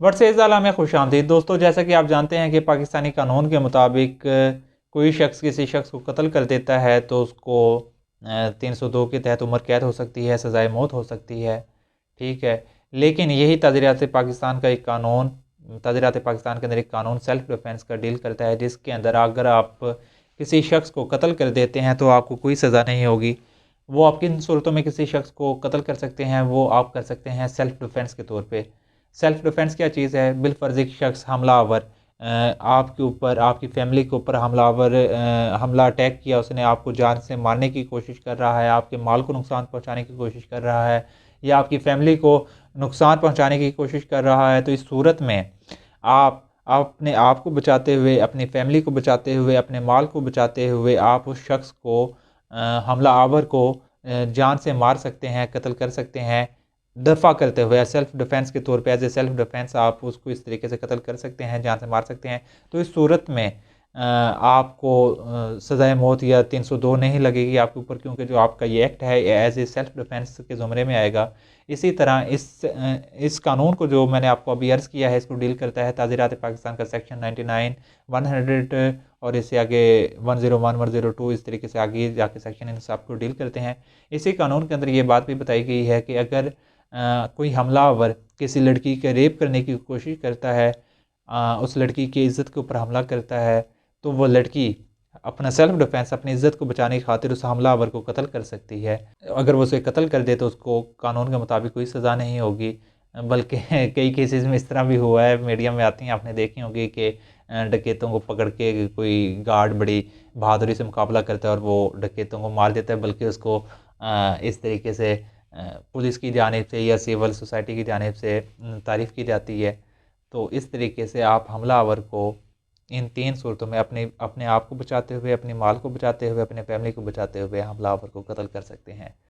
Versus आला में खुशामदीद दोस्तों। जैसा कि आप जानते हैं कि पाकिस्तानी कानून के मुताबिक कोई शख्स किसी शख्स को कत्ल कर देता है तो उसको 302 के तहत उम्र कैद हो सकती है, सज़ाए मौत हो सकती है। ठीक है, लेकिन यही ताज़ीरात पाकिस्तान का एक कानून, ताज़ीरात पाकिस्तान के अंदर एक कानून सेल्फ़ डिफेंस का डील करता है, जिसके अंदर अगर आप किसी शख्स को कत्ल कर देते हैं तो आपको कोई सज़ा नहीं होगी। वो आप किन सूरतों में किसी शख्स को कत्ल कर सकते हैं, वो आप कर सकते हैं सेल्फ़ डिफेंस के तौर पे। सेल्फ़ डिफेंस क्या चीज़ है? बिलफ़र्ज़ एक शख्स हमलावर आपके ऊपर, आपकी फ़ैमिली के ऊपर हमला अटैक किया, उसने आपको जान से मारने की कोशिश कर रहा है, आपके माल को नुकसान पहुँचाने की कोशिश कर रहा है, या आपकी फ़ैमिली को नुकसान पहुँचाने की कोशिश कर रहा है, तो इस सूरत में आप अपने आप को बचाते हुए, अपनी फ़ैमिली को बचाते हुए, अपने माल को बचाते हुए आप उस शख्स को हमलावर को जान से मार सकते हैं, कत्ल कर सकते हैं। दफ़ा करते हुए सेल्फ़ डिफेंस के तौर पे, एज़ ए सेल्फ़ डिफेंस आप उसको इस तरीके से कत्ल कर सकते हैं, जान से मार सकते हैं। तो इस सूरत में आपको सज़ाए मौत या 302 नहीं लगेगी आपके ऊपर, क्योंकि जो आपका ये एक्ट है एज़ ए सेल्फ़ डिफेंस के ज़ुमरे में आएगा। इसी तरह इस कानून को जो मैंने आपको अभी अर्ज़ किया है, इसको डील करता है ताज़ीरात पाकिस्तान का सेक्शन 99, 100 और इससे आगे 101, 102 इस तरीके से आगे जाके सेक्शन इन सब को डील करते हैं। इसी कानून के अंदर ये बात भी बताई गई है कि अगर कोई हमलावर किसी लड़की के रेप करने की कोशिश करता है, उस लड़की की इज़्ज़त के ऊपर हमला करता है, तो वो लड़की अपना सेल्फ़ डिफेंस, अपनी इज़्ज़त को बचाने की खातिर उस हमलावर को कत्ल कर सकती है। अगर वो उसे कत्ल कर दे तो उसको कानून के मुताबिक कोई सज़ा नहीं होगी, बल्कि कई केसेज़ में इस तरह भी हुआ है, मीडिया में आती हैं, आपने देखी होंगी कि डकैतों को पकड़ के कोई गार्ड बड़ी बहादुरी से मुकाबला करता है और वो डकैतों को मार देता है, बल्कि उसको इस तरीके से पुलिस की जानिब से या सिविल सोसाइटी की जानिब से तारीफ़ की जाती है। तो इस तरीके से आप हमलावर को इन 3 सूरतों में अपने अपने आप को बचाते हुए, अपनी माल को बचाते हुए, अपने फैमिली को बचाते हुए हमलावर को कत्ल कर सकते हैं।